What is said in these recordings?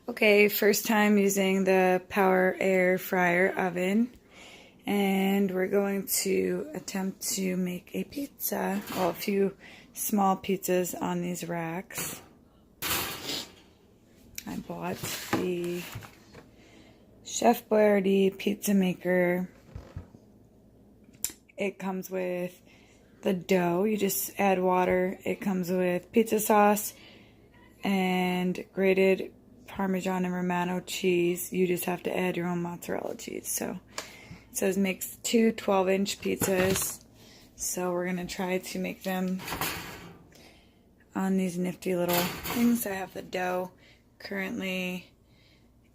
Okay, first time using the Power Air Fryer oven, and we're going to attempt to make a pizza, well, a few small pizzas on these racks. I bought the Chef Boyardee pizza maker. It comes with the dough, you just add water. It comes with pizza sauce and grated Parmesan and Romano cheese. You just have to add your own mozzarella cheese. So it says makes two 12-inch pizzas. So we're going to try to make them on these nifty little things. I have the dough currently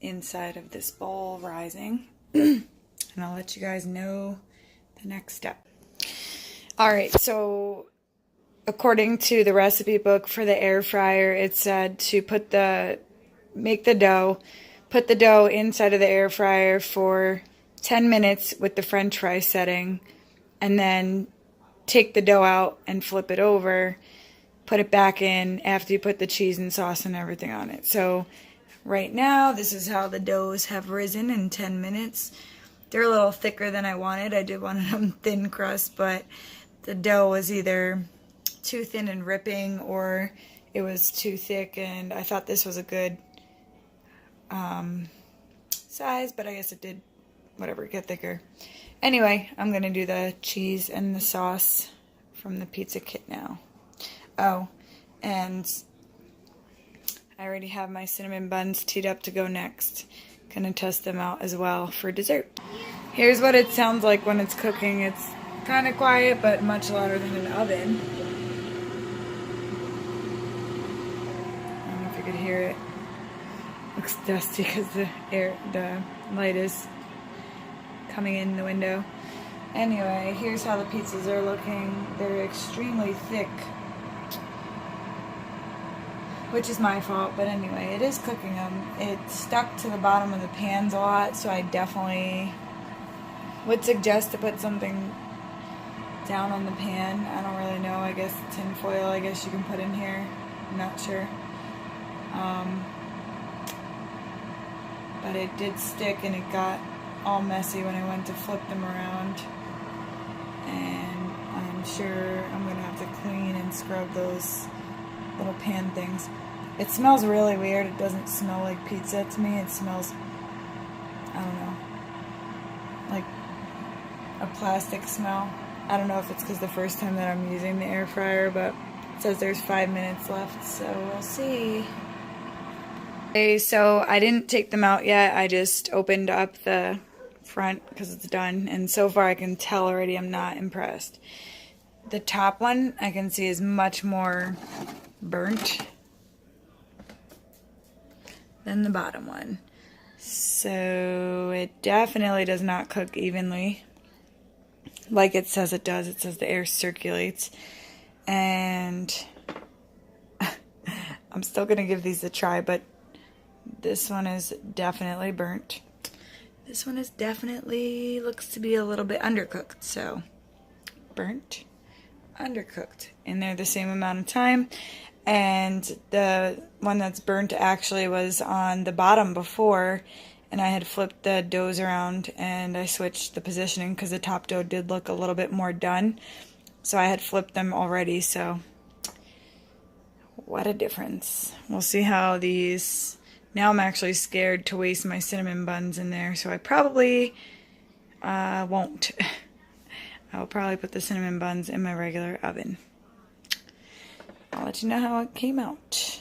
inside of this bowl rising. And I'll let you guys know the next step. Alright, so according to the recipe book for the air fryer, it said to make the dough, put the dough inside of the air fryer for 10 minutes with the French fry setting, and then take the dough out and flip it over, put it back in after you put the cheese and sauce and everything on it. So right now, this is how the doughs have risen in 10 minutes. They're a little thicker than I wanted. I did want them thin crust, but the dough was either too thin and ripping, or it was too thick, and I thought this was a good size, but I guess it did, whatever, get thicker. Anyway, I'm going to do the cheese and the sauce from the pizza kit now. Oh, and I already have my cinnamon buns teed up to go next. Gonna test them out as well for dessert. Here's what it sounds like when it's cooking. It's kind of quiet, but much louder than an oven. I don't know if you could hear it. Looks dusty because the light is coming in the window. Anyway, here's how the pizzas are looking. They're extremely thick, which is my fault, but anyway, it is cooking them. It stuck to the bottom of the pans a lot, so I definitely would suggest to put something down on the pan. I don't really know. I guess tin foil, I guess you can put in here. I'm not sure. But it did stick, and it got all messy when I went to flip them around. And I'm sure I'm going to have to clean and scrub those little pan things. It smells really weird. It doesn't smell like pizza to me. It smells, I don't know, like a plastic smell. I don't know if it's because the first time that I'm using the air fryer, but it says there's 5 minutes left, so we'll see. Okay, so I didn't take them out yet. I just opened up the front because it's done, and so far I can tell already I'm not impressed. The top one I can see is much more burnt than the bottom one. So it definitely does not cook evenly like it says it does. It says the air circulates. And I'm still going to give these a try, but this one is definitely burnt. This one is definitely looks to be a little bit undercooked. So burnt, undercooked. And they're the same amount of time. And the one that's burnt actually was on the bottom before, and I had flipped the doughs around and I switched the positioning because the top dough did look a little bit more done. So I had flipped them already, so what a difference. We'll see how these, now I'm actually scared to waste my cinnamon buns in there, so I probably won't. I'll probably put the cinnamon buns in my regular oven. I'll let you know how it came out.